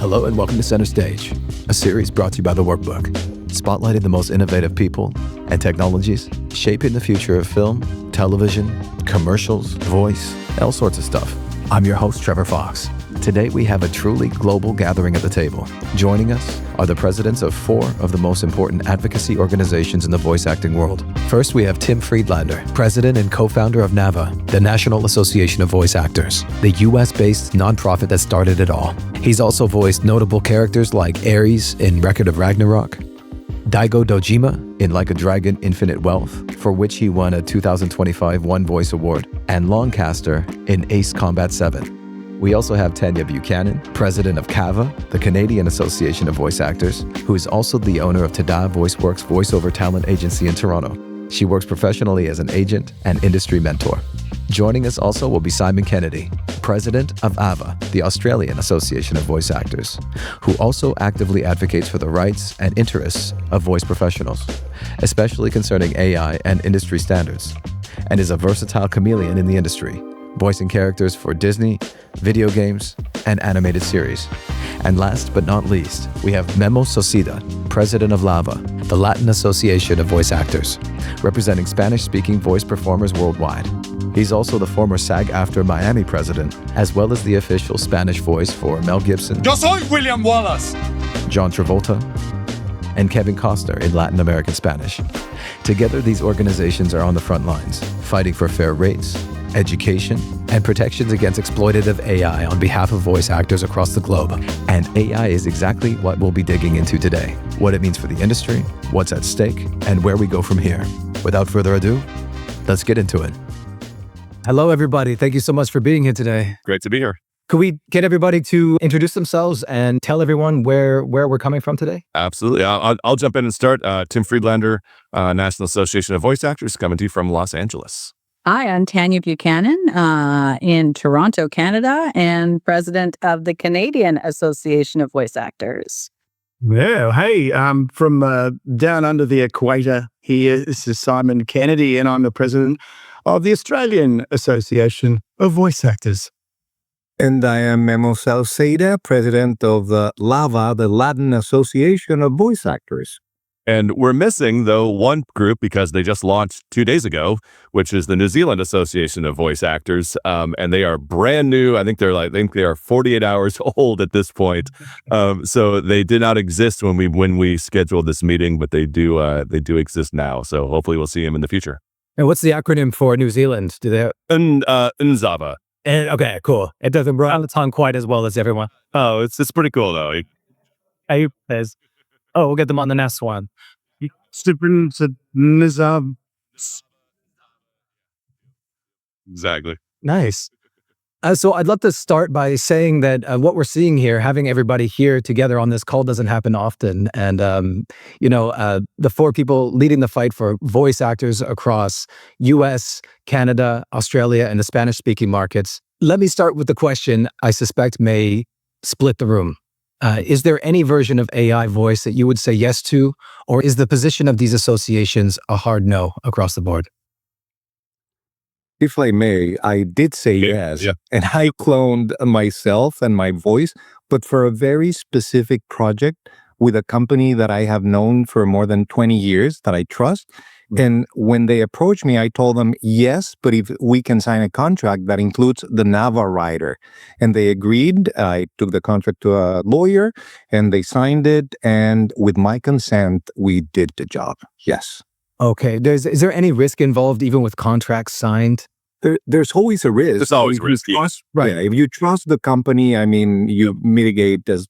Hello and welcome to Center Stage, a series brought to you by The Workbook, spotlighting the most innovative people and technologies shaping the future of film, television, commercials, voice, all sorts of stuff. I'm your host, Trevar Fox. Today we have a truly global gathering at the table. Joining us are the presidents of 4 of the most important advocacy organizations in the voice acting world. First, we have Tim Friedlander, president and co-founder of NAVA, the National Association of Voice Actors, the US-based nonprofit that started it all. He's also voiced notable characters like Eris in Record of Ragnarok, Daigo Dojima in Like a Dragon Infinite Wealth, for which he won a 2025 One Voice Award, and Longcaster in Ace Combat 7. We also have Tanya Buchanan, president of CAVA, the Canadian Association of Voice Actors, who is also the owner of Tada Voiceworks voiceover talent agency in Toronto. She works professionally as an agent and industry mentor. Joining us also will be Simon Kennedy, president of AAVA, the Australian Association of Voice Actors, who also actively advocates for the rights and interests of voice professionals, especially concerning AI and industry standards, and is a versatile chameleon in the industry, voicing characters for Disney, video games, and animated series. And last but not least, we have Memo Sauceda, president of LAVA, the Latin Association of Voice Actors, representing Spanish-speaking voice performers worldwide. He's also the former SAG-AFTRA Miami president, as well as the official Spanish voice for Mel Gibson, Yo soy William Wallace, John Travolta, and Kevin Costner in Latin American Spanish. Together, these organizations are on the front lines, fighting for fair rates, education, and protections against exploitative AI on behalf of voice actors across the globe. And AI is exactly what we'll be digging into today, what it means for the industry, what's at stake, and where we go from here. Without further ado, let's get into it. Hello, everybody. Thank you so much for being here today. Great to be here. Could we get everybody to introduce themselves and tell everyone where we're coming from today? Absolutely. I'll jump in and start. Tim Friedlander, National Association of Voice Actors, coming to you from Los Angeles. Hi, I'm Tanya Buchanan in Toronto, Canada, and president of the Canadian Association of Voice Actors. Yeah, hey, I'm from down under the equator here. This is Simon Kennedy, and I'm the president of the Australian Association of Voice Actors. And I am Memo Sauceda, president of the LAVA, the Latin Association of Voice Actors. And we're missing, though, one group because they just launched 2 days ago, which is the New Zealand Association of Voice Actors. And they are brand new. I think they are 48 hours old at this point. So they did not exist when we scheduled this meeting, but they do exist now. So hopefully we'll see them in the future. And what's the acronym for New Zealand? Do they? NZAVA. And okay, cool. It doesn't roll on the tongue quite as well as everyone. Oh, it's pretty cool though. We'll get them on the next one. Exactly. Nice. So I'd love to start by saying that what we're seeing here, having everybody here together on this call doesn't happen often. And, the 4 people leading the fight for voice actors across US, Canada, Australia, and the Spanish-speaking markets. Let me start with the question I suspect may split the room. Is there any version of AI voice that you would say yes to, or is the position of these associations a hard no across the board? If I may, I did say yes, and I cloned myself and my voice, but for a very specific project with a company that I have known for more than 20 years that I trust. And when they approached me, I told them, yes, but if we can sign a contract that includes the NAVA rider. And they agreed. I took the contract to a lawyer and they signed it. And with my consent, we did the job. Yes. Okay. Is there any risk involved even with contracts signed? There's always a risk. There's always risk. Right. Yeah, if you trust the company, you mitigate as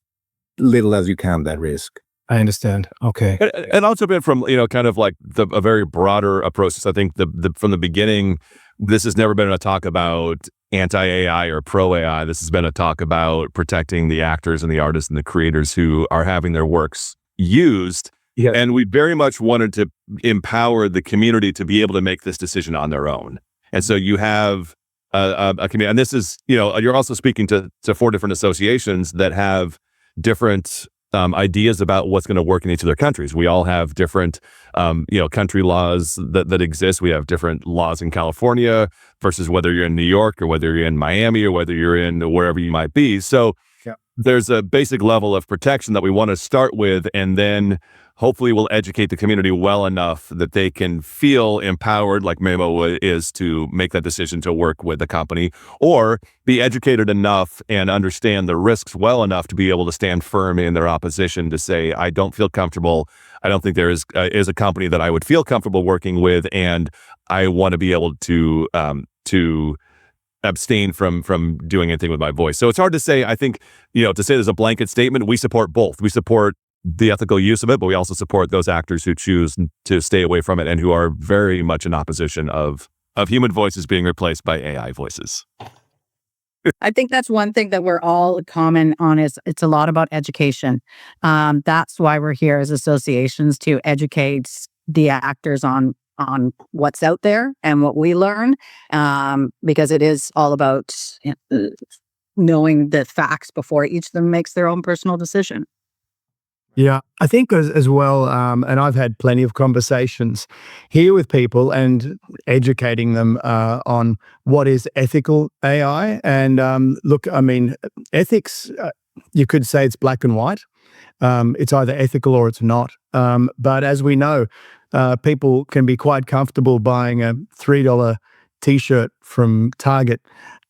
little as you can that risk. I understand. Okay. And I'll jump in from, kind of like a very broader approach. I think from the beginning, this has never been a talk about anti-AI or pro-AI. This has been a talk about protecting the actors and the artists and the creators who are having their works used. Yeah. And we very much wanted to empower the community to be able to make this decision on their own. And so you have a community, and this is, you're also speaking to 4 different associations that have different ideas about what's going to work in each of their countries. We all have different, country laws that exist. We have different laws in California versus whether you're in New York or whether you're in Miami or whether you're in wherever you might be. So there's a basic level of protection that we want to start with, and then hopefully we'll educate the community well enough that they can feel empowered, like Memo is, to make that decision to work with the company, or be educated enough and understand the risks well enough to be able to stand firm in their opposition to say, I don't feel comfortable. I don't think there is a company that I would feel comfortable working with, and I want to be able to abstain from doing anything with my voice. So it's hard to say. I think, to say there's a blanket statement, we support both. We support the ethical use of it, but we also support those actors who choose to stay away from it and who are very much in opposition of human voices being replaced by AI voices. I think that's one thing that we're all common on is it's a lot about education. That's why we're here as associations, to educate the actors on what's out there and what we learn, because it is all about knowing the facts before each of them makes their own personal decision. Yeah, I think as well, and I've had plenty of conversations here with people and educating them on what is ethical AI. And look, I mean, ethics, you could say it's black and white. It's either ethical or it's not. But as we know, people can be quite comfortable buying a $3 T-shirt from Target,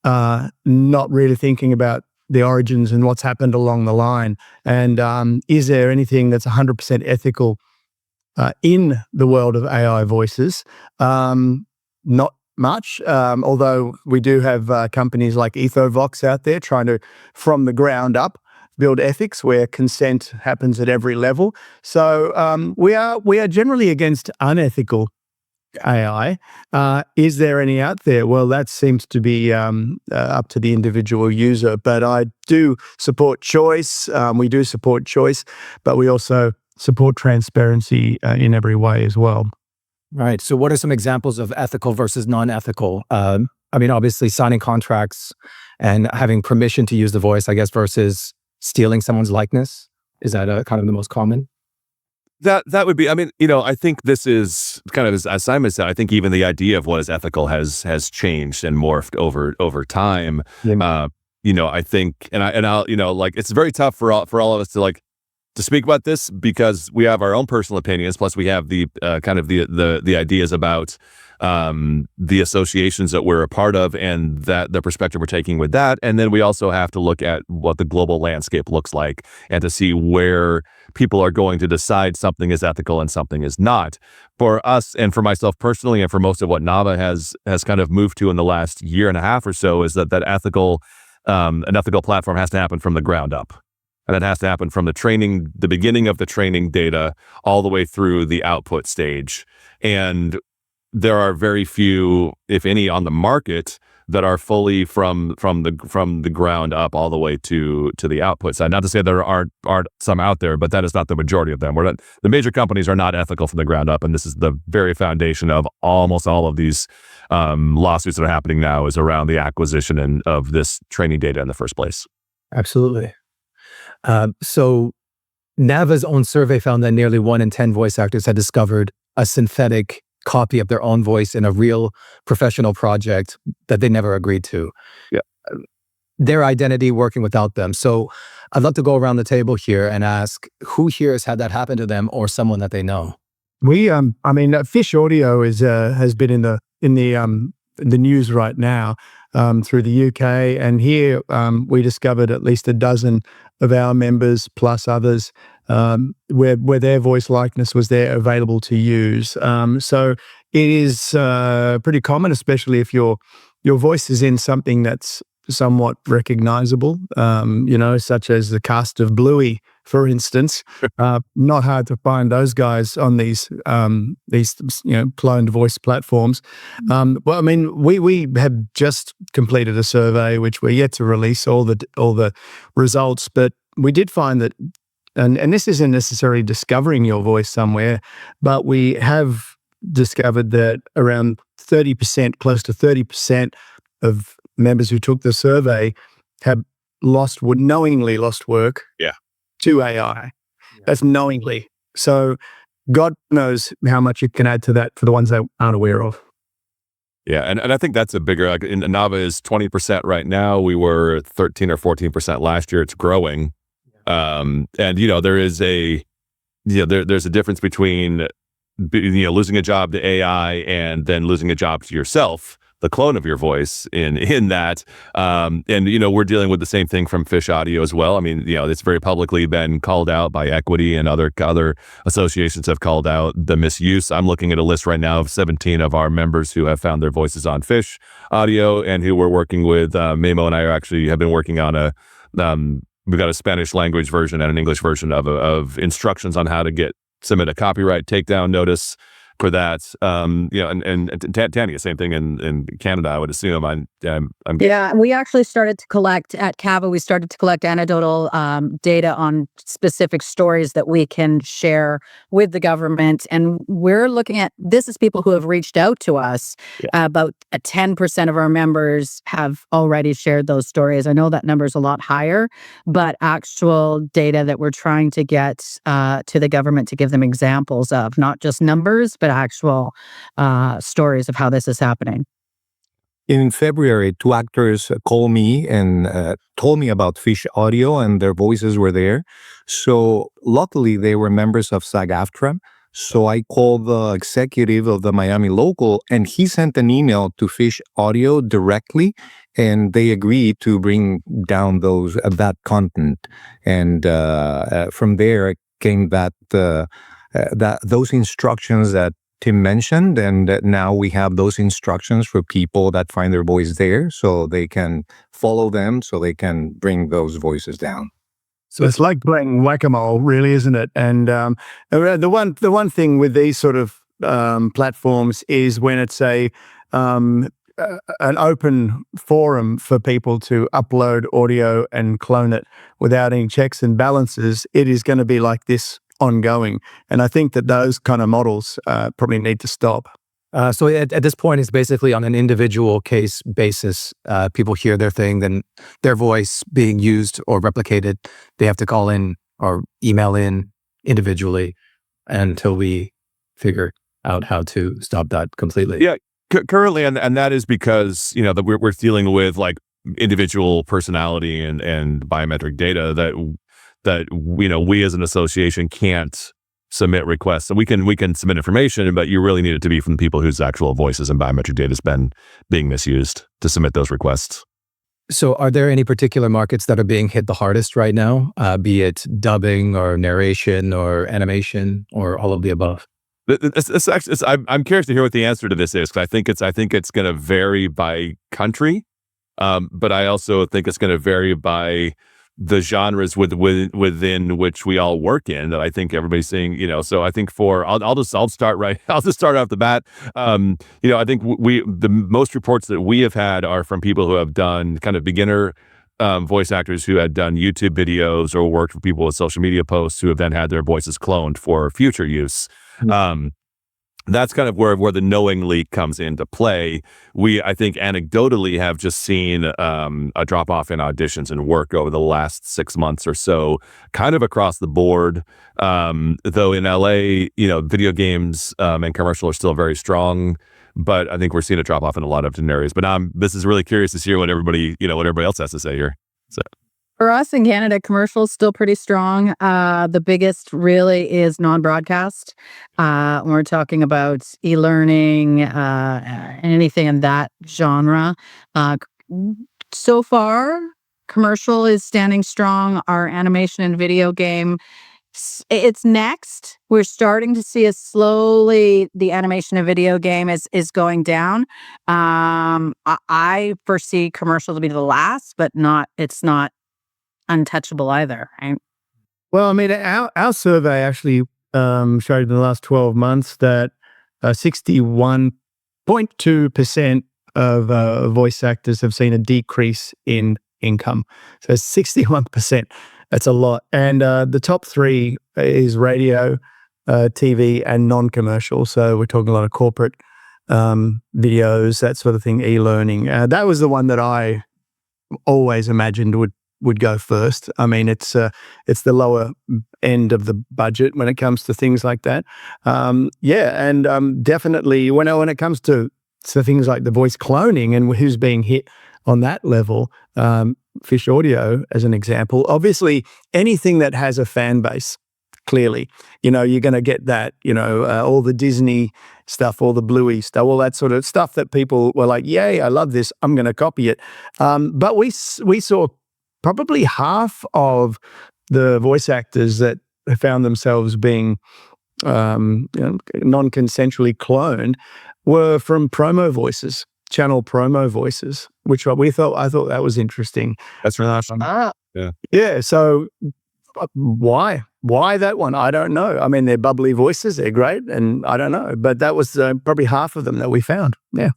not really thinking about the origins and what's happened along the line. And is there anything that's 100% ethical in the world of AI voices? Not much, although we do have companies like Vox out there trying to, from the ground up, build ethics where consent happens at every level. So we are generally against unethical AI. Is there any out there? Well, that seems to be up to the individual user, but I do support choice. We do support choice, but we also support transparency in every way as well. Right. So what are some examples of ethical versus non-ethical? I mean, obviously signing contracts and having permission to use the voice, I guess, versus stealing someone's likeness. Is that kind of the most common? That would be, I mean, I think this is kind of, as Simon said, I think even the idea of what is ethical has changed and morphed over time. Yeah. I think, and I'll, like, it's very tough for all of us to speak about this because we have our own personal opinions. Plus we have the kind of the ideas about the associations that we're a part of and that the perspective we're taking with that. And then we also have to look at what the global landscape looks like and to see where people are going to decide something is ethical and something is not. For us and for myself personally, and for most of what NAVA has kind of moved to in the last year and a half or so, is that an ethical platform has to happen from the ground up. And that has to happen from the beginning of the training data all the way through the output stage. And there are very few, if any, on the market that are fully from the ground up all the way to the output side. Not to say there aren't some out there, but that is not the majority of them. The major companies are not ethical from the ground up, and this is the very foundation of almost all of these lawsuits that are happening now, is around the acquisition of this training data in the first place. Absolutely. So NAVA's own survey found that nearly 1 in 10 voice actors had discovered a synthetic copy of their own voice in a real professional project that they never agreed to. Yeah. Their identity working without them. So I'd love to go around the table here and ask who here has had that happen to them or someone that they know. Fish Audio has been in the news right now through the UK, and here we discovered at least a dozen of our members plus others where their voice likeness was there available to use. So it is pretty common, especially if your voice is in something that's somewhat recognizable, such as the cast of Bluey, for instance. Not hard to find those guys on these cloned voice platforms. We have just completed a survey which we're yet to release all the results, but we did find that, and this isn't necessarily discovering your voice somewhere, but we have discovered that around 30%, close to 30% of members who took the survey have knowingly lost work to AI. That's knowingly. So God knows how much you can add to that for the ones that aren't aware of. Yeah, and I think that's a bigger, like, in NAVA is 20% right now. We were 13 or 14% last year. It's growing. And there is there's a difference between losing a job to AI and then losing a job to yourself, the clone of your voice in that. We're dealing with the same thing from Fish Audio as well. I mean, it's very publicly been called out by Equity, and other associations have called out the misuse. I'm looking at a list right now of 17 of our members who have found their voices on Fish Audio and who we're working with. Memo and I have been working on we've got a Spanish language version and an English version of instructions on how to submit a copyright takedown notice for that. And Tanya, same thing in Canada, I would assume. Yeah, we actually started to collect at CAVA. We started to collect anecdotal data on specific stories that we can share with the government, and we're looking at this as people who have reached out to us. Yeah. About 10% of our members have already shared those stories. I know that number is a lot higher, but actual data that we're trying to get to the government to give them examples of, not just numbers, but actual stories of how this is happening. In February, 2 actors called me and told me about Fish Audio, and their voices were there. So luckily, they were members of SAG-AFTRA. So I called the executive of the Miami local, and he sent an email to Fish Audio directly, and they agreed to bring down that content. And from there came those instructions that Tim mentioned, and now we have those instructions for people that find their voice there, so they can follow them, so they can bring those voices down. So it's like playing whack-a-mole, really, isn't it? And the one thing with these sort of platforms is when it's an open forum for people to upload audio and clone it without any checks and balances, it is going to be like this ongoing. And I think that those kind of models probably need to stop. So at this point, it's basically on an individual case basis. People hear their thing, then their voice being used or replicated, they have to call in or email in individually until we figure out how to stop that completely. Yeah, currently, and that is because that we're dealing with like individual personality and biometric data that we as an association can't submit requests. So we can submit information, but you really need it to be from the people whose actual voices and biometric data has been being misused to submit those requests. So are there any particular markets that are being hit the hardest right now, be it dubbing or narration or animation or all of the above? I'm curious to hear what the answer to this is, because I think it's going to vary by country, but I also think it's going to vary by the genres within which we all work in, that I think everybody's seeing, so I think I'll start off the bat. I think the most reports that we have had are from people who have done kind of beginner voice actors who had done YouTube videos or worked for people with social media posts who have then had their voices cloned for future use. Mm-hmm. That's kind of where the knowing leak comes into play. I think anecdotally have just seen a drop off in auditions and work over the last 6 months or so, kind of across the board. Though in LA, video games and commercial are still very strong, but I think we're seeing a drop off in a lot of different areas. But this is really curious to hear what everybody else has to say here. So. For us in Canada, commercial is still pretty strong. The biggest really is non-broadcast. When we're talking about e-learning, anything in that genre. So far, commercial is standing strong. Our animation and video game, it's next. We're starting to see the animation and video game is going down. I foresee commercial to be the last, but it's not untouchable either, right? Well, I mean, our survey actually showed in the last 12 months that 61.2% of voice actors have seen a decrease in income. So 61%, that's a lot. And the top 3 is radio, TV, and non-commercial. So we're talking a lot of corporate videos, that sort of thing, e-learning. That was the one that I always imagined would go first. I mean, it's the lower end of the budget when it comes to things like that. Definitely when it comes to so things like the voice cloning and who's being hit on that level, Fish Audio as an example. Obviously, anything that has a fan base, clearly, you're going to get that, all the Disney stuff, all the Bluey stuff, all that sort of stuff that people were like, yay, I love this, I'm going to copy it. But we saw probably half of the voice actors that found themselves being non-consensually cloned were from promo voices, channel promo voices, which I thought that was interesting. That's really awesome. Yeah. So why that one? I don't know. I mean, they're bubbly voices, they're great, and I don't know. But that was probably half of them that we found. Yeah.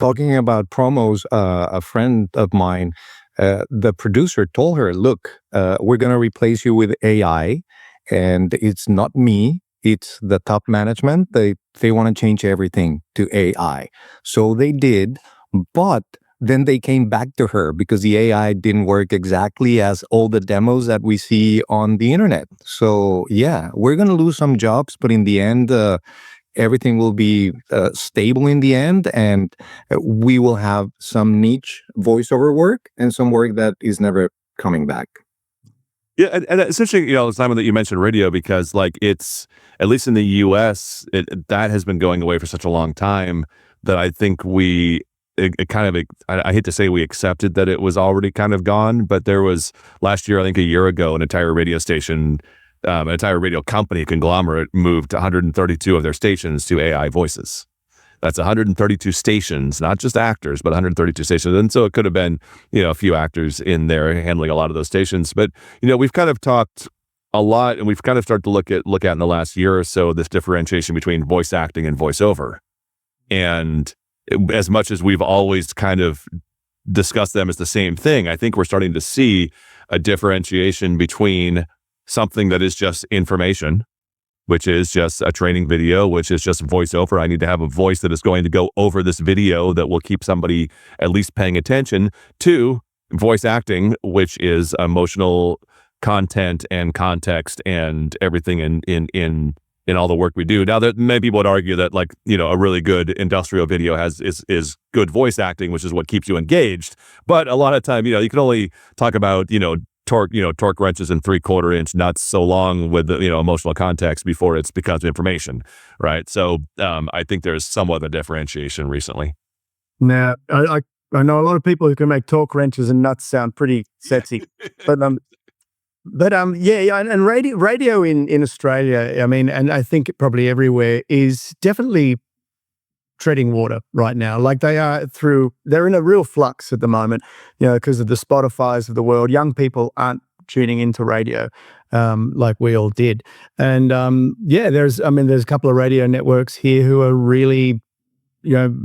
Talking about promos, a friend of mine, the producer told her, look, we're going to replace you with AI, and it's not me. It's the top management. They want to change everything to AI. So they did, but then they came back to her because the AI didn't work exactly as all the demos that we see on the internet. So yeah, we're going to lose some jobs, but in the end, everything will be stable in the end, and we will have some niche voiceover work and some work that is never coming back. Yeah, and it's interesting, Simon, that you mentioned radio, because it's, at least in the U.S., that has been going away for such a long time that I think I hate to say we accepted that it was already kind of gone, but there was last year, I think a year ago, an entire radio station, an entire radio company conglomerate moved 132 of their stations to AI voices. That's 132 stations, not just actors, but 132 stations. And so it could have been, a few actors in there handling a lot of those stations. But, we've kind of talked a lot, and we've kind of started to look at in the last year or so, this differentiation between voice acting and voiceover. And as much as we've always kind of discussed them as the same thing, I think we're starting to see a differentiation between something that is just information, which is just a training video, which is just voiceover. I need to have a voice that is going to go over this video that will keep somebody at least paying attention, to voice acting, which is emotional content and context and everything in all the work we do. Now, that many people would argue that a really good industrial video is good voice acting, which is what keeps you engaged. But a lot of time, you can only talk about, torque wrenches and 3/4 inch nuts so long with the, emotional context before it becomes information, right? So I think there's somewhat of a differentiation recently. Now, I know a lot of people who can make torque wrenches and nuts sound pretty sexy, but and radio in Australia, I mean, and I think probably everywhere, is definitely treading water right now. They're in a real flux at the moment, because of the Spotifys of the world. Young people aren't tuning into radio like we all did. And there's a couple of radio networks here who are really,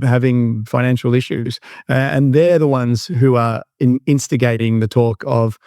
having financial issues. And they're the ones who are instigating the talk of,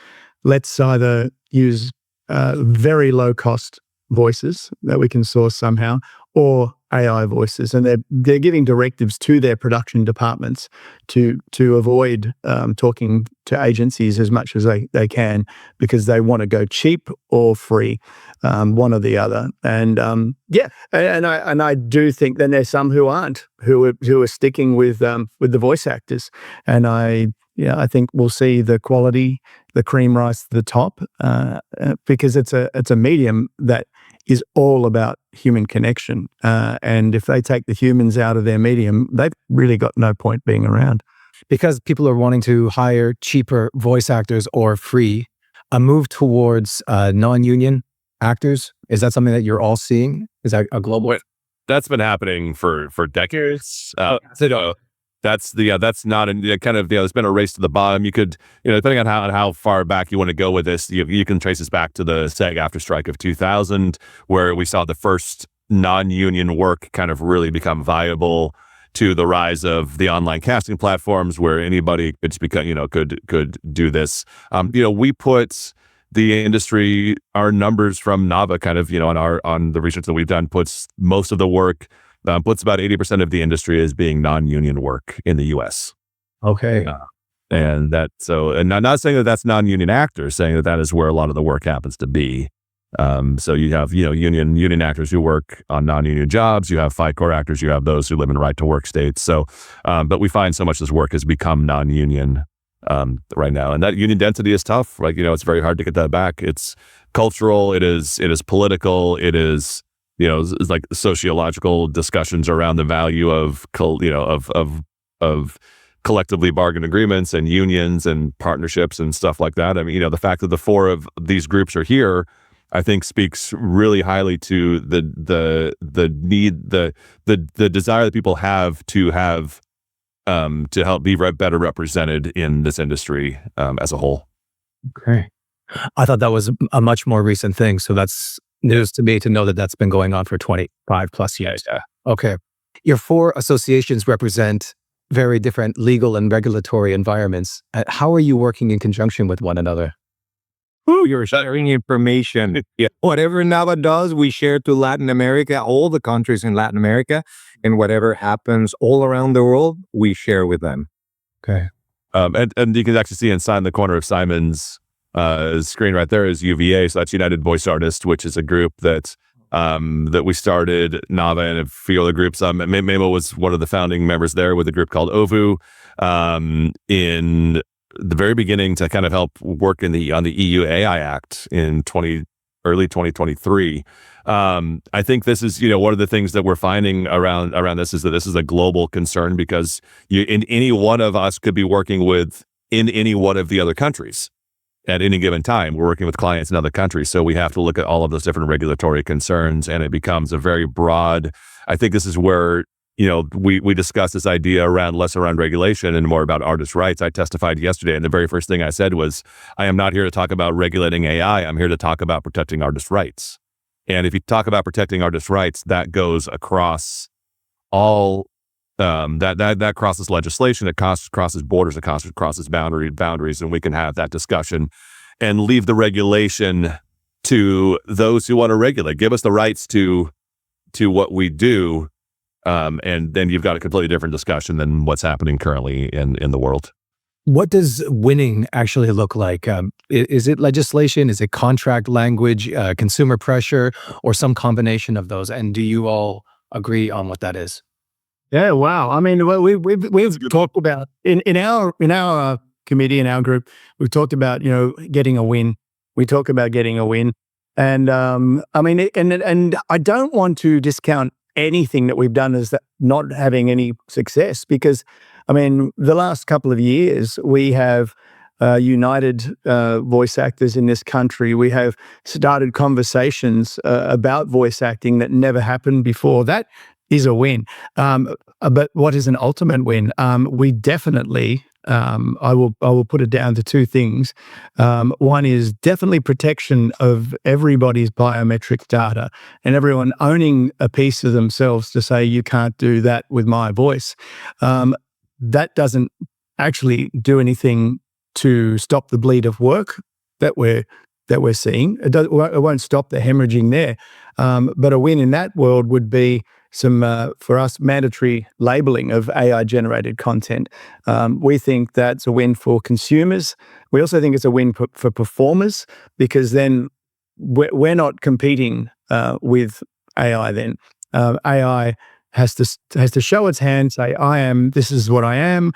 let's either use very low cost voices that we can source somehow, or AI voices, and they're giving directives to their production departments to avoid talking to agencies as much as they can, because they want to go cheap or free, one or the other. And I do think then there's some who aren't, who are sticking with the voice actors, and I think we'll see the quality, the cream rise to the top, because it's a medium that is all about human connection. And if they take the humans out of their medium, they've really got no point being around. Because people are wanting to hire cheaper voice actors or free, a move towards non-union actors, is that something that you're all seeing? Is that a global? That's been happening for decades. That's not there's been a race to the bottom. You could, depending on how far back you want to go with this, you can trace this back to the SAG-AFTRA strike of 2000, where we saw the first non-union work kind of really become viable, to the rise of the online casting platforms where anybody could become, could do this. We put the industry, our numbers from NAVA kind of, on the research that we've done, puts most of the work, puts about 80% of the industry as being non-union work in the U.S. Okay. And I'm not saying that that's non-union actors, saying that is where a lot of the work happens to be. So you have, union actors who work on non-union jobs. You have FICOR actors. You have those who live in right-to-work states. So, but we find so much of this work has become non-union right now, and that union density is tough. Like, it's very hard to get that back. It's cultural. It is political. It is, it's like sociological discussions around the value of collectively bargained agreements and unions and partnerships and stuff like that. I mean, the fact that the four of these groups are here, I think, speaks really highly to the need, the desire that people have to help be better represented in this industry as a whole. Okay. I thought that was a much more recent thing. So that's news to me to know that that's been going on for 25 plus years. Yeah. Okay. Your four associations represent very different legal and regulatory environments. How are you working in conjunction with one another? Ooh, you're sharing information. Yeah. Whatever NAVA does, we share to Latin America, all the countries in Latin America, and whatever happens all around the world, we share with them. Okay. And you can actually see inside the corner of Simon's screen right there is UVA. So that's United Voice Artists, which is a group that we started, NAVA and a few other groups. Memo was one of the founding members there with a group called AAVA in the very beginning to kind of help work on the EU AI Act in early 2023. I think this is, one of the things that we're finding around this is that this is a global concern, because any one of us could be working in any one of the other countries at any given time. We're working with clients in other countries. So we have to look at all of those different regulatory concerns, and it becomes a very broad, I think this is where, we discussed this idea less around regulation and more about artist rights. I testified yesterday, and the very first thing I said was, I am not here to talk about regulating AI. I'm here to talk about protecting artist rights. And if you talk about protecting artist rights, that goes across all, that crosses legislation, it crosses borders, it crosses boundaries, and we can have that discussion and leave the regulation to those who want to regulate. Give us the rights to what we do. And then you've got a completely different discussion than what's happening currently in the world. What does winning actually look like? Is it legislation? Is it contract language, consumer pressure, or some combination of those? And do you all agree on what that is? Yeah, wow. I mean, we've talked about in our committee, in our group, we've talked about getting a win. We talk about getting a win, and I mean, and I don't want to discount anything that we've done as that not having any success, because I mean, the last couple of years we have united voice actors in this country. We have started conversations about voice acting that never happened before. That is a win. But what is an ultimate win? We definitely, I will put it down to two things. One is definitely protection of everybody's biometric data and everyone owning a piece of themselves to say, you can't do that with my voice. That doesn't actually do anything to stop the bleed of work that we're seeing. It won't stop the hemorrhaging there. But a win in that world would be some, for us, mandatory labeling of AI-generated content. We think that's a win for consumers. We also think it's a win for performers, because then we're not competing with AI then. AI has to show its hand, say, this is what I am.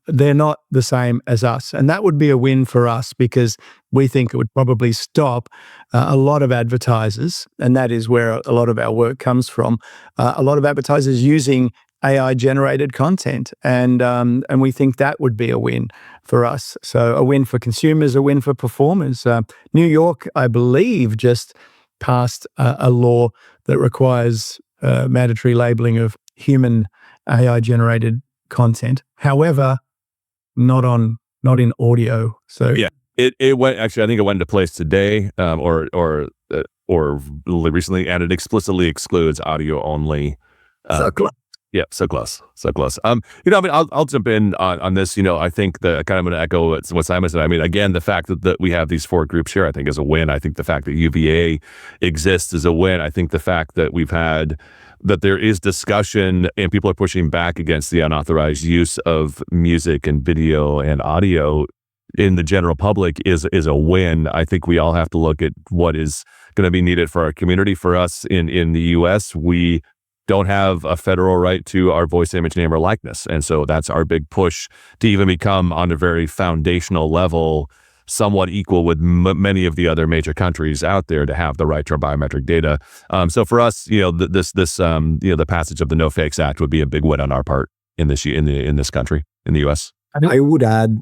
They're not the same as us. And that would be a win for us, because we think it would probably stop a lot of advertisers, and that is where a lot of our work comes from. A lot of advertisers using AI-generated content, and we think that would be a win for us. So a win for consumers, a win for performers. New York, I believe, just passed a law that requires mandatory labeling of human AI-generated content. However, not in audio. So yeah, it went. Actually, I think it went into place today, or recently, and it explicitly excludes audio only. So close. Yeah, so close. I mean, I'll jump in on this. I think I'm going to echo what Simon said. I mean, again, the fact that we have these four groups here, I think, is a win. I think the fact that UVA exists is a win. I think the fact that that there is discussion and people are pushing back against the unauthorized use of music and video and audio in the general public is a win. I think we all have to look at what is going to be needed for our community. For us in the U.S., we don't have a federal right to our voice, image, name, or likeness. And so that's our big push to even become, on a very foundational level, somewhat equal with many of the other major countries out there, to have the right to our biometric data. So for us, the passage of the No Fakes Act would be a big win on our part in this country, in the U.S. I would add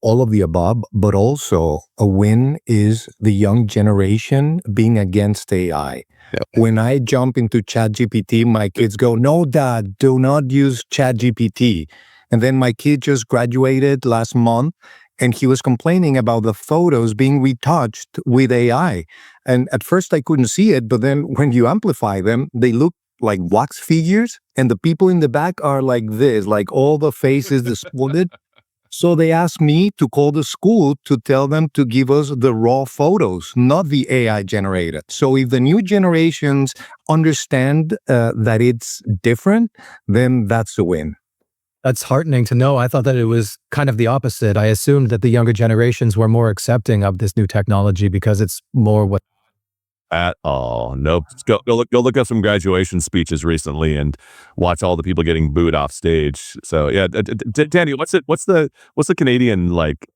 all of the above, but also a win is the young generation being against AI. Yep. When I jump into ChatGPT, my kids go, "No, Dad, do not use ChatGPT." And then my kid just graduated last month, and he was complaining about the photos being retouched with AI. And at first I couldn't see it, but then when you amplify them, they look like wax figures, and the people in the back are like this, like all the faces distorted. So they asked me to call the school to tell them to give us the raw photos, not the AI generated. So if the new generations understand that it's different, then that's a win. That's heartening to know. I thought that it was kind of the opposite. I assumed that the younger generations were more accepting of this new technology because it's more what. At all. Nope. Go look up some graduation speeches recently and watch all the people getting booed off stage. So yeah, Tanya, what's the Canadian, like?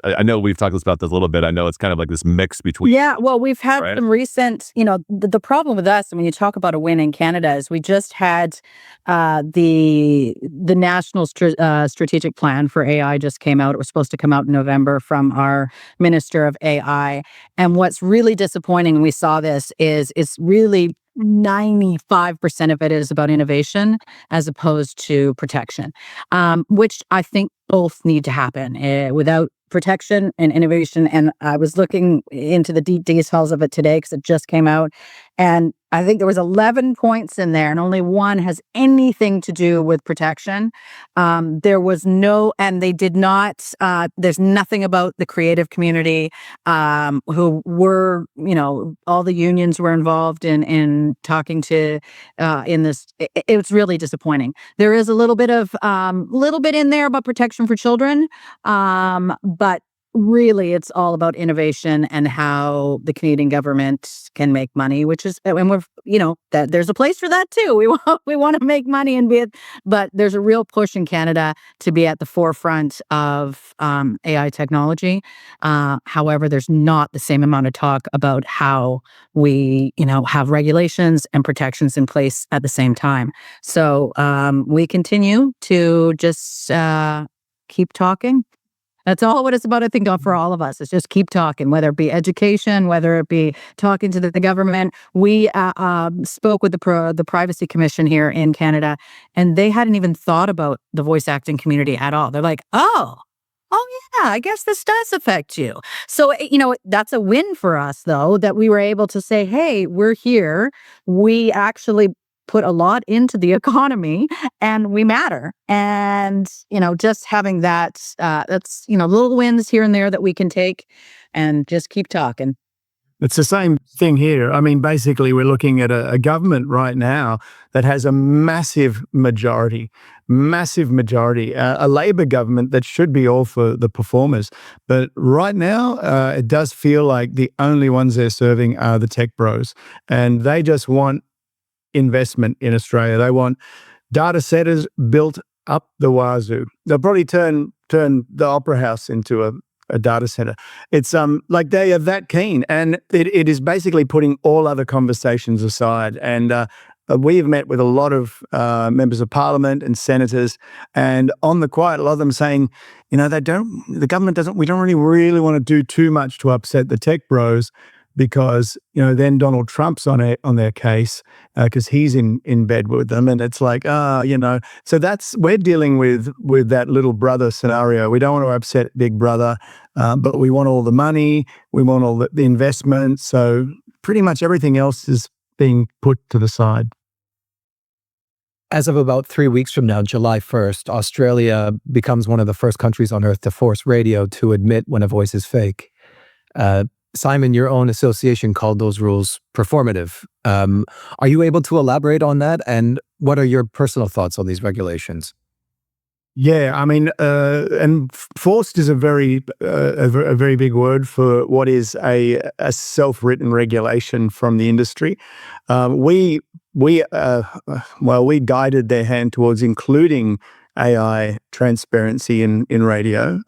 I know we've talked about this a little bit. I know it's kind of like this mix between. Yeah, well, we've had some recent, the problem with us, when you talk about a win in Canada, is we just had the National Strategic Plan for AI just came out. It was supposed to come out in November from our Minister of AI. And what's really disappointing, and we saw this, is it's really 95% of it is about innovation as opposed to protection, which I think both need to happen. Without protection and innovation, and I was looking into the deep details of it today because it just came out, and I think there was 11 points in there, and only one has anything to do with protection. There was no, and they did not. There's nothing about the creative community, who were, all the unions were involved in talking to in this. It was really disappointing. There is a little bit in there about protection for children, but really, it's all about innovation and how the Canadian government can make money, which is, and we're, that there's a place for that too. We want to make money but there's a real push in Canada to be at the forefront of AI technology. However, there's not the same amount of talk about how we, have regulations and protections in place at the same time. So we continue to just keep talking. That's all what it's about, I think, for all of us. Is just keep talking, whether it be education, whether it be talking to the government. We spoke with the Privacy Commission here in Canada, and they hadn't even thought about the voice acting community at all. They're like, oh yeah, I guess this does affect you. So, that's a win for us, though, that we were able to say, hey, we're here. We actually put a lot into the economy and we matter. And, just having that's, little wins here and there that we can take and just keep talking. It's the same thing here. I mean, basically, we're looking at a government right now that has a massive majority, a Labor government that should be all for the performers. But right now, it does feel like the only ones they're serving are the tech bros. And they just want investment in Australia. They want data centers built up the wazoo. They'll probably turn the Opera House into a data center. It's like they are that keen, and it is basically putting all other conversations aside. And we've met with a lot of members of parliament and senators, and on the quiet, a lot of them saying, the government doesn't. We don't really want to do too much to upset the tech bros, because then Donald Trump's on their case because he's in bed with them, and it's like So we're dealing with that little brother scenario. We don't want to upset Big Brother, but we want all the money, we want all the investment. So pretty much everything else is being put to the side. As of about 3 weeks from now, July 1st, Australia becomes one of the first countries on Earth to force radio to admit when a voice is fake. Simon, your own association called those rules performative. Are you able to elaborate on that? And what are your personal thoughts on these regulations? Yeah, I mean, and forced is a very big word for what is a self-written regulation from the industry. We guided their hand towards including AI transparency in radio.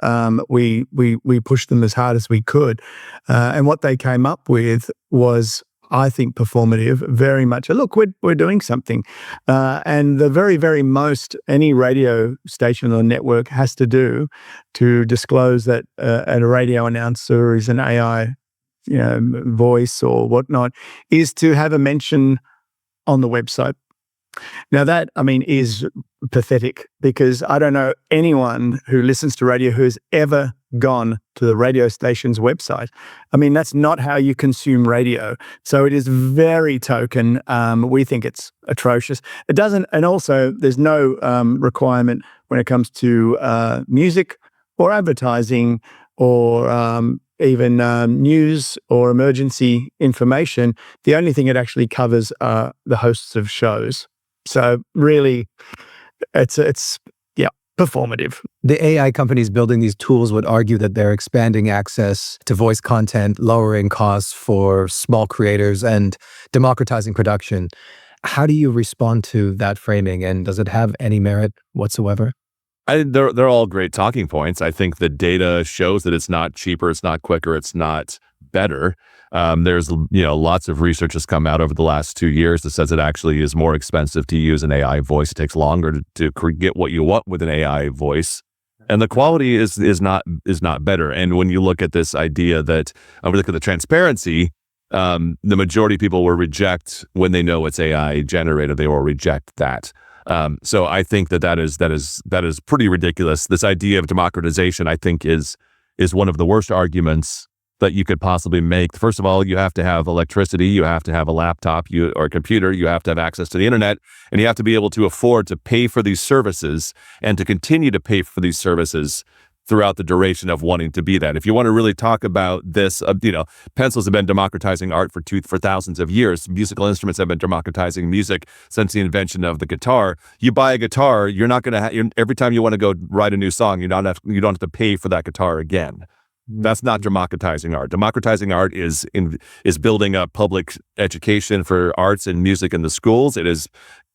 We pushed them as hard as we could, and what they came up with was, I think, performative, very much. Look, we're doing something, and the very, very most any radio station or network has to do to disclose that a radio announcer is an AI, voice or whatnot, is to have a mention on the website. Now that, I mean, is pathetic, because I don't know anyone who listens to radio who's ever gone to the radio station's website. I mean, that's not how you consume radio. So it is very token. We think it's atrocious. It doesn't, and also there's no requirement when it comes to music or advertising or even news or emergency information. The only thing it actually covers are the hosts of shows. So really, it's performative. The AI companies building these tools would argue that they're expanding access to voice content, lowering costs for small creators, and democratizing production. How do you respond to that framing, and does it have any merit whatsoever? They're all great talking points. I think the data shows that it's not cheaper, it's not quicker, it's not better. There's lots of research has come out over the last 2 years that says it actually is more expensive to use an AI voice. It takes longer to get what you want with an AI voice, and the quality is not better. And when you look at this idea that we look at the transparency, the majority of people will reject when they know it's AI generated. They will reject that. So I think that is pretty ridiculous. This idea of democratization, I think, is one of the worst arguments that you could possibly make. First of all, you have to have electricity, you have to have a laptop or a computer, you have to have access to the internet, and you have to be able to afford to pay for these services and to continue to pay for these services throughout the duration of wanting to be that. If you want to really talk about this, pencils have been democratizing art for thousands of years. Musical instruments have been democratizing music since the invention of the guitar. You buy a guitar, you're not going to every time you want to go write a new song, you don't have to pay for that guitar again. That's not democratizing art. Democratizing art is building up public education for arts and music in the schools. It is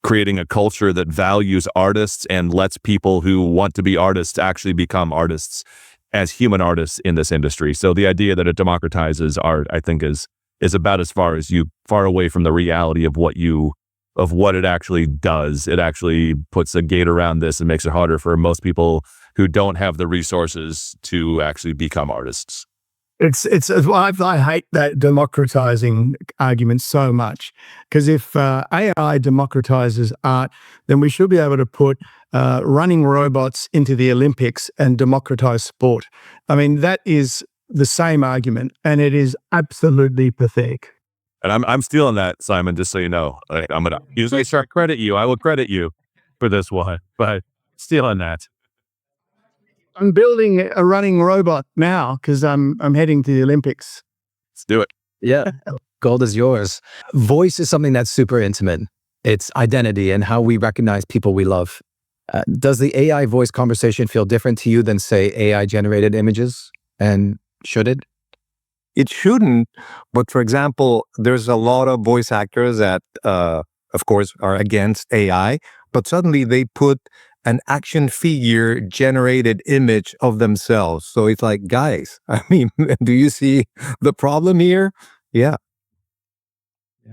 creating a culture that values artists and lets people who want to be artists actually become artists as human artists in this industry. So the idea that it democratizes art, I think, is about as far away from the reality of what it actually does. It actually puts a gate around this and makes it harder for most people who don't have the resources to actually become artists. I hate that democratizing argument so much, because if AI democratizes art, then we should be able to put running robots into the Olympics and democratize sport. I mean, that is the same argument, and it is absolutely pathetic. And I'm stealing that, Simon, just so you know. I'm going to usually credit you. I will credit you for this one, but stealing that. I'm building a running robot now because I'm heading to the Olympics. Let's do it. Yeah, gold is yours. Voice is something that's super intimate. It's identity and how we recognize people we love. Does the AI voice conversation feel different to you than, say, AI-generated images? And should it? It shouldn't. But for example, there's a lot of voice actors that, of course, are against AI, but suddenly they put an action figure generated image of themselves. So it's like, guys, I mean, do you see the problem here? Yeah.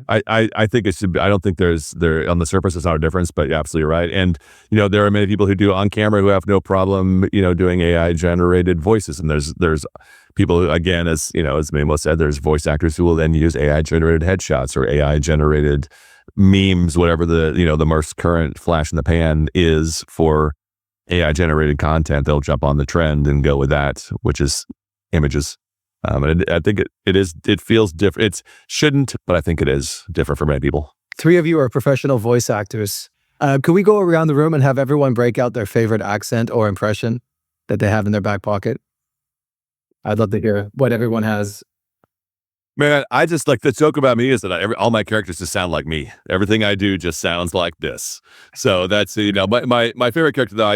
I think it should be. I don't think there on the surface it's not a difference, but you're absolutely right. And there are many people who do on camera who have no problem doing AI generated voices, and there's people who, again, as Memo said, there's voice actors who will then use AI generated headshots or AI generated memes, whatever the most current flash in the pan is for AI generated content. They'll jump on the trend and go with that, which is images. And I think it feels different. It shouldn't, but I think it is different for many people. Three of you are professional voice actors. Could we go around the room and have everyone break out their favorite accent or impression that they have in their back pocket? I'd love to hear what everyone has. Man, I just like the joke about me is that all my characters just sound like me. Everything I do just sounds like this. So that's, my favorite character though.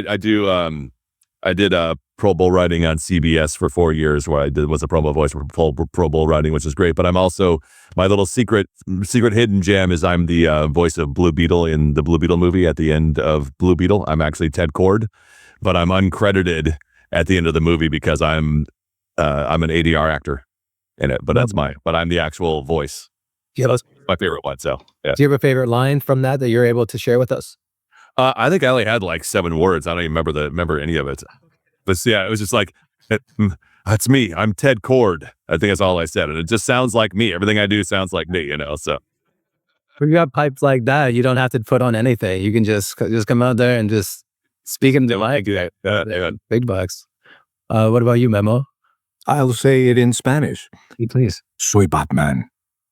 I did Pro Bowl writing on CBS for 4 years, where I was a promo voice for Pro Bowl writing, which is great. But I'm also, my little secret hidden gem is I'm the voice of Blue Beetle in the Blue Beetle movie. At the end of Blue Beetle, I'm actually Ted Cord, but I'm uncredited at the end of the movie because I'm an ADR actor in it. But but I'm the actual voice. Yeah, my favorite one. So yeah. Do you have a favorite line from that you're able to share with us? I think I only had like 7 words. I don't even remember any of it. But yeah, it was just like, that's me. I'm Ted Cord. I think that's all I said. And it just sounds like me. Everything I do sounds like me, so. When you got pipes like that, you don't have to put on anything. You can just come out there and just speak into the mic. Big bucks. What about you, Memo? I'll say it in Spanish. Please. Soy Batman.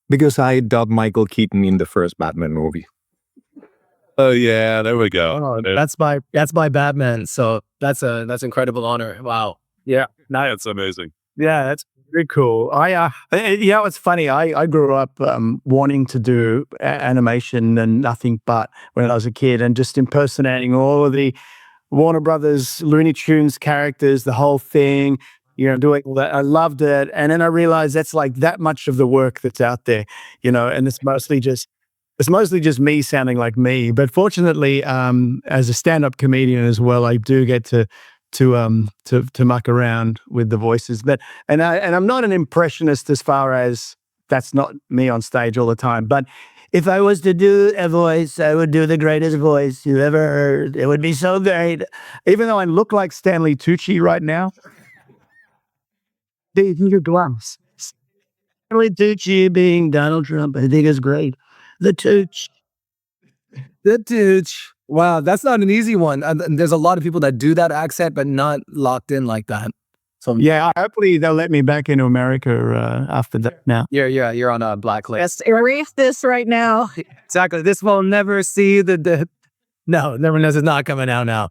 Because I dubbed Michael Keaton in the first Batman movie. Oh yeah, there we go. Oh, that's my Batman. So that's incredible honor. Wow. Yeah, that's amazing. Yeah, that's very cool. It's funny. I grew up wanting to do animation and nothing but when I was a kid, and just impersonating all of the Warner Brothers Looney Tunes characters, the whole thing. Doing all that. I loved it, and then I realized that's like that much of the work that's out there, and it's mostly just me sounding like me. But fortunately, as a stand-up comedian as well, I do get to muck around with the voices. But and I'm not an impressionist as far as that's not me on stage all the time. But if I was to do a voice, I would do the greatest voice you ever heard. It would be so great. Even though I look like Stanley Tucci right now. Dude, your gloves. Stanley Tucci being Donald Trump, I think is great. The Tooch. Wow, that's not an easy one. There's a lot of people that do that accent, but not locked in like that. So yeah, hopefully they'll let me back into America after that. Now you're on a blacklist. Let's erase this right now. Exactly. This will never see the. No, never knows it's not coming out now.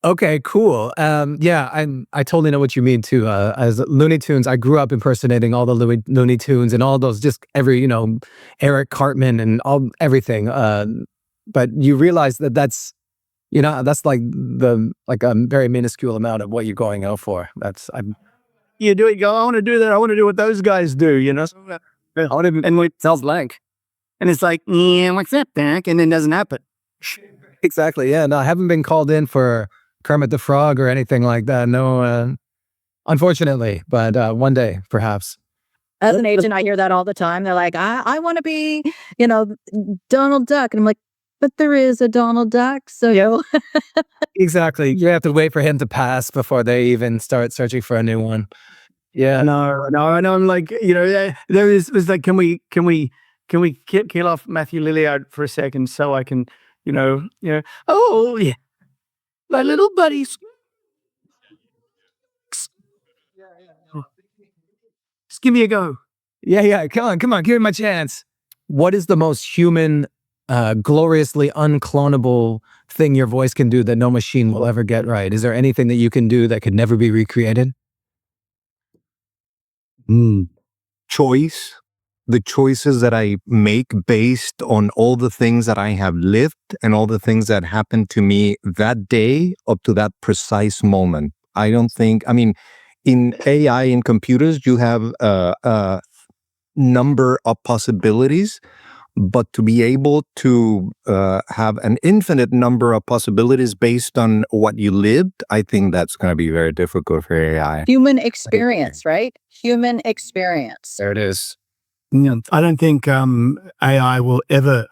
Okay, cool. I totally know what you mean too. As Looney Tunes, I grew up impersonating all the Looney Tunes and all those, just every, Eric Cartman and everything. But you realize that's like a very minuscule amount of what you're going out for. You do it. I want to do that. I want to do what those guys do. And it sounds blank. And it's like, yeah, what's that back? And then it doesn't happen. Exactly. Yeah. No, I haven't been called in for Kermit the Frog or anything like that. No, unfortunately, but one day, perhaps. As an agent, I hear that all the time. They're like, I want to be, Donald Duck. And I'm like, but there is a Donald Duck. So, Exactly. You have to wait for him to pass before they even start searching for a new one. Yeah. No. And I'm like, there was like, can we kill off Matthew Lillard for a second so I can, oh yeah, my little buddies. Just give me a go. Yeah. Come on. Give me my chance. What is the most human, gloriously unclonable thing your voice can do that no machine will ever get right? Is there anything that you can do that could never be recreated? Choice. The choices that I make based on all the things that I have lived and all the things that happened to me that day up to that precise moment. In AI, in computers, you have a number of possibilities, but to be able to have an infinite number of possibilities based on what you lived, I think that's going to be very difficult for AI. Human experience, right? Human experience. There it is. I don't think AI will ever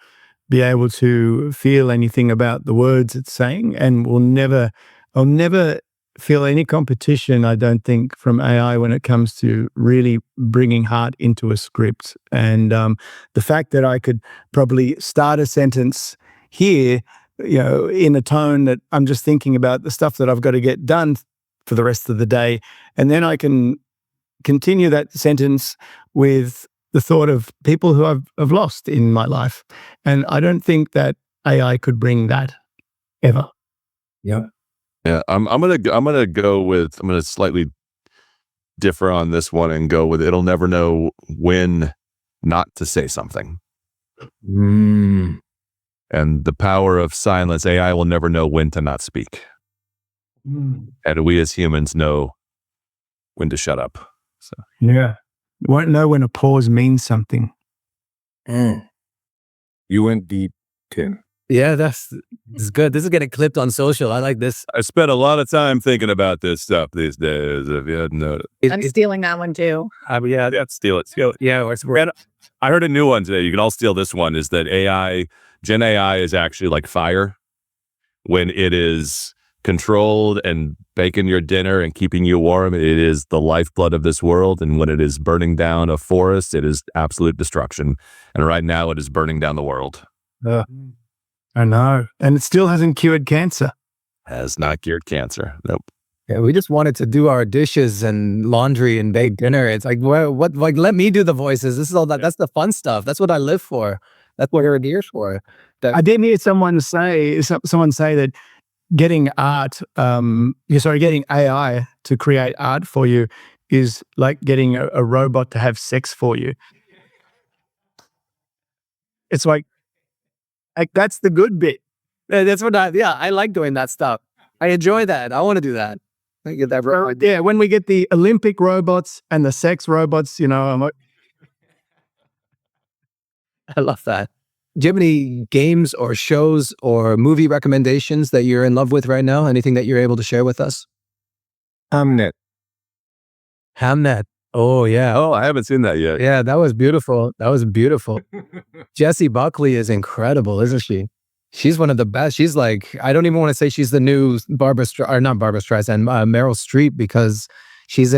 be able to feel anything about the words it's saying, and I'll never feel any competition, I don't think, from AI when it comes to really bringing heart into a script. And the fact that I could probably start a sentence here, in a tone that I'm just thinking about the stuff that I've got to get done for the rest of the day, and then I can continue that sentence with the thought of people who I've lost in my life. And I don't think that AI could bring that ever. Yeah. Yeah. I'm gonna slightly differ on this one and go with it'll never know when not to say something. And the power of silence, AI will never know when to not speak. And we as humans know when to shut up. So Yeah. Won't know when a pause means something. You went deep, Tim. Yeah, this is good. This is getting clipped on social. I like this. I spent a lot of time thinking about this stuff these days. If you hadn't noticed, I'm stealing that one too. Yeah, steal it. yeah. I heard a new one today. You can all steal this one. Is that Gen AI is actually like fire when it is controlled and baking your dinner and keeping you warm. It is the lifeblood of this world. And when it is burning down a forest, it is absolute destruction. And right now, it is burning down the world. I know. And it still hasn't cured cancer. Has not cured cancer. Nope. Yeah, we just wanted to do our dishes and laundry and bake dinner. It's like, what? Like, let me do the voices. This is all that. That's the fun stuff. That's what I live for. That's what we're here for. I did hear someone say that getting getting AI to create art for you is like getting a robot to have sex for you. It's like that's the good bit. That's what I like doing that stuff. I enjoy that. I want to do that. I get that right. Yeah, when we get the Olympic robots and the sex robots, I'm like, I love that. Do you have any games or shows or movie recommendations that you're in love with right now? Anything that you're able to share with us? Hamnet. Oh, yeah. Oh, I haven't seen that yet. Yeah, that was beautiful. Jessie Buckley is incredible, isn't she? She's one of the best. She's like, I don't even want to say she's the new not Barbara Streisand, Meryl Streep, because she's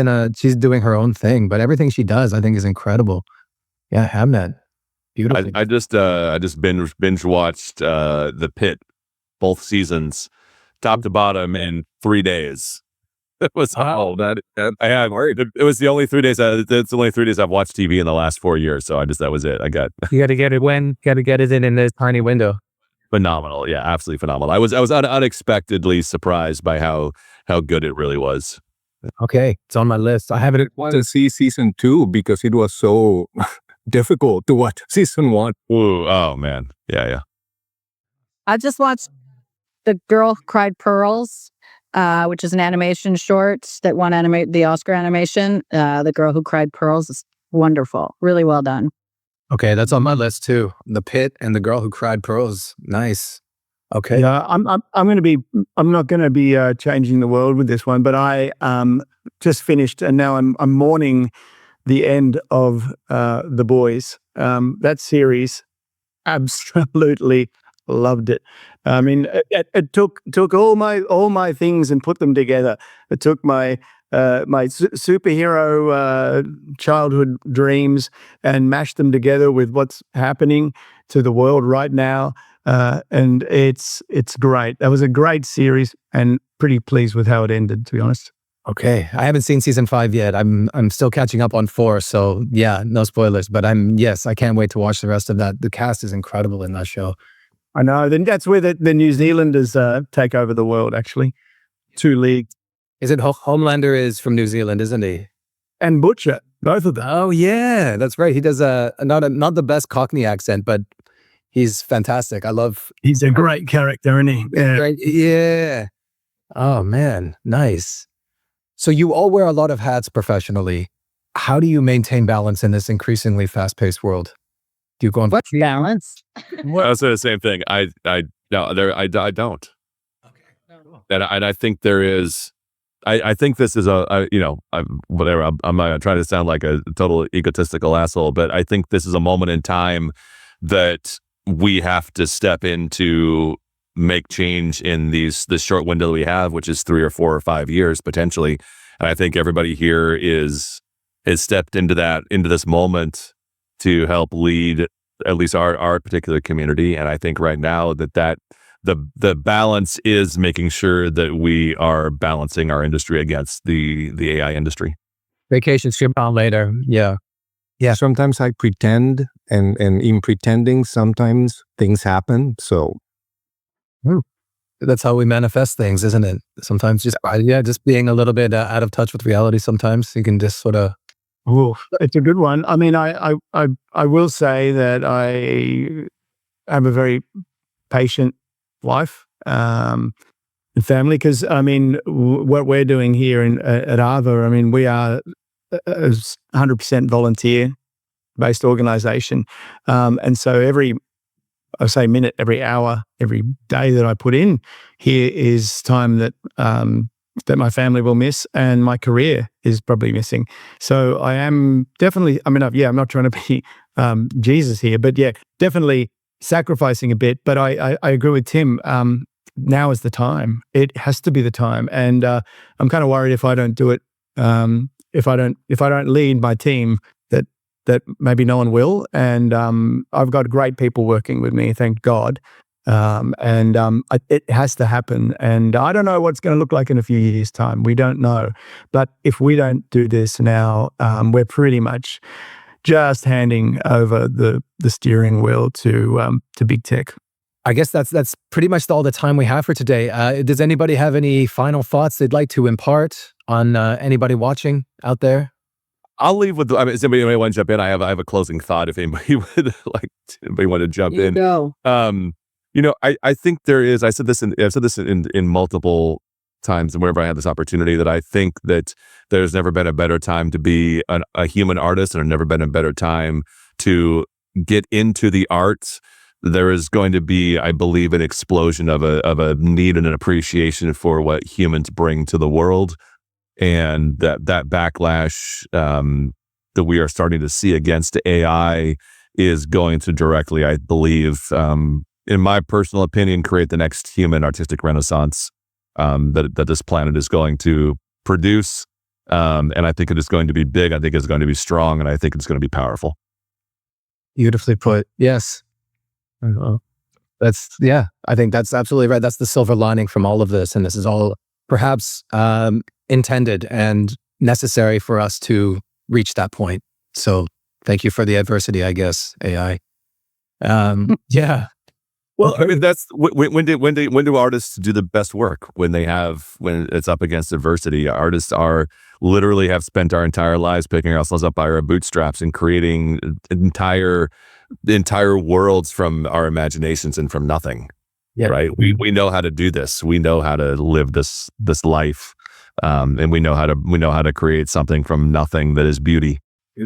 doing her own thing. But everything she does, I think, is incredible. Yeah, Hamnet. Beautiful. I just binge watched The Pit, both seasons, top to bottom in 3 days. It was it was the only 3 days. It's the only 3 days I've watched TV in the last 4 years. So that was it. You got to get it in this tiny window. Phenomenal. Yeah, absolutely phenomenal. I was unexpectedly surprised by how good it really was. Okay, it's on my list. I haven't wanted to see season 2 because it was so difficult to watch season 1. Ooh, oh man. Yeah. I just watched The Girl Who Cried Pearls, which is an animation short that won the Oscar animation. The Girl Who Cried Pearls is wonderful. Really well done. Okay, that's on my list too. The Pit and The Girl Who Cried Pearls. Nice. Okay. Yeah, I'm not going to be changing the world with this one, but I just finished, and now I'm mourning the end of The Boys. That series, absolutely loved it. I mean, it took all my things and put them together. It took my superhero childhood dreams and mashed them together with what's happening to the world right now, and it's great. That was a great series, and pretty pleased with how it ended, to be honest. Okay, I haven't seen season 5 yet. I'm still catching up on 4, so yeah, no spoilers. But I can't wait to watch the rest of that. The cast is incredible in that show. I know. Then that's where the New Zealanders take over the world. Actually, 2 leagues. Is it Homelander is from New Zealand, isn't he? And Butcher, both of them. Oh yeah, that's right. He does not the best Cockney accent, but he's fantastic. He's a great character, isn't he? Yeah. Yeah. Oh man, nice. So you all wear a lot of hats professionally. How do you maintain balance in this increasingly fast-paced world? Do you go on? What's balance? I was saying the same thing. I don't. Okay. And I think there is. I think this is whatever. I'm not trying to sound like a total egotistical asshole, but I think this is a moment in time that we have to step into, make change in this short window that we have, which is 3 or 4 or 5 years potentially. And I think everybody here has stepped into this moment to help lead at least our particular community. And I think right now that the balance is making sure that we are balancing our industry against the AI industry. Vacation trip on later. Yeah. Yeah. Sometimes I pretend, and in pretending, sometimes things happen. So that's how we manifest things, isn't it? Sometimes just being a little bit out of touch with reality. Sometimes you can just sort of. Oh, it's a good one. I mean, I will say that I have a very patient wife and family, because I mean, what we're doing here at AAVA, I mean, we are a 100% volunteer-based organization, and so every minute, every hour, every day that I put in here is time that that my family will miss, and my career is probably missing. So I am definitely, I mean, I'm not trying to be Jesus here, but yeah, definitely sacrificing a bit. But I agree with Tim. Now is the time. It has to be the time. And I'm kind of worried if I don't do it, if I don't lead my team, that maybe no one will. And I've got great people working with me, thank God. It has to happen. And I don't know what's going to look like in a few years' time. We don't know. But if we don't do this now, we're pretty much just handing over the steering wheel to big tech. I guess that's pretty much all the time we have for today. Does anybody have any final thoughts they'd like to impart on anybody watching out there? I'll leave with. Does anybody want to jump in? I have a closing thought. If anybody would want to jump in. Go. I think there is. I've said this in multiple times, and whenever I had this opportunity, that I think that there's never been a better time to be a human artist, and there's never been a better time to get into the arts. There is going to be, I believe, an explosion of a need and an appreciation for what humans bring to the world. And that backlash that we are starting to see against AI is going to directly, I believe, in my personal opinion, create the next human artistic renaissance that this planet is going to produce. And I think it is going to be big. I think it's going to be strong, and I think it's going to be powerful. Beautifully put. Yes. I think that's absolutely right. That's the silver lining from all of this. And this is all perhaps intended and necessary for us to reach that point. So thank you for the adversity, I guess, AI. Yeah. Well, I mean, that's when do artists do the best work? When it's up against adversity. Artists literally have spent our entire lives picking ourselves up by our bootstraps and creating entire worlds from our imaginations and from nothing. Yeah. Right. We know how to do this. We know how to live this life, and we know how to create something from nothing that is beauty.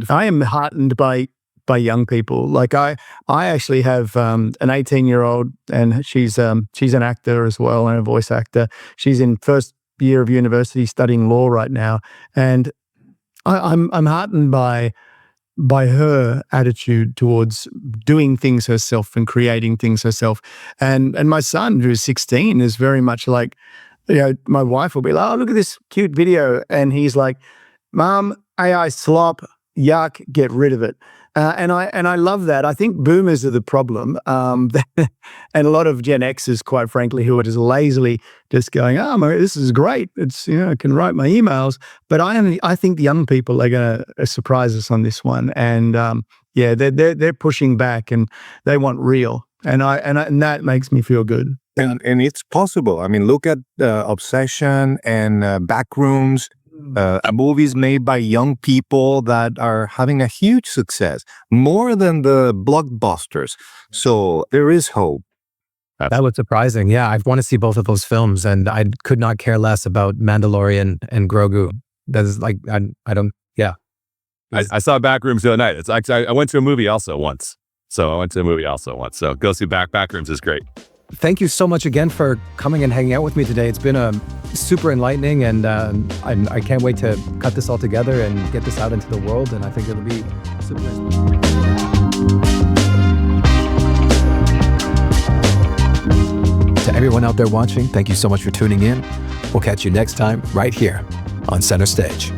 I am heartened by young people. Like I actually have an 18-year-old, and she's an actor as well, and a voice actor. She's in first year of university studying law right now, and I'm heartened by her attitude towards doing things herself and creating things herself. And my son, who's 16, is very much like, my wife will be like, "Oh, look at this cute video," and he's like, "Mom, AI slop, yuck, get rid of it." And I love that. I think boomers are the problem, and a lot of Gen Xers, quite frankly, who are just lazily just going, "Oh, this is great. It's I can write my emails." But I think the young people are going to surprise us on this one, and they're pushing back, and they want real, and that makes me feel good. And it's possible. I mean, look at Obsession and Backrooms. Movies made by young people that are having a huge success, more than the blockbusters. So there is hope. That was surprising. Yeah, I want to see both of those films, and I could not care less about Mandalorian and Grogu. That is like, I don't, yeah. I saw Backrooms the other night. It's actually, I went to a movie also once. So go see Backrooms is great. Thank you so much again for coming and hanging out with me today. It's been super enlightening, and I can't wait to cut this all together and get this out into the world, and I think it'll be super nice. To everyone out there watching, thank you so much for tuning in. We'll catch you next time right here on Center Stage.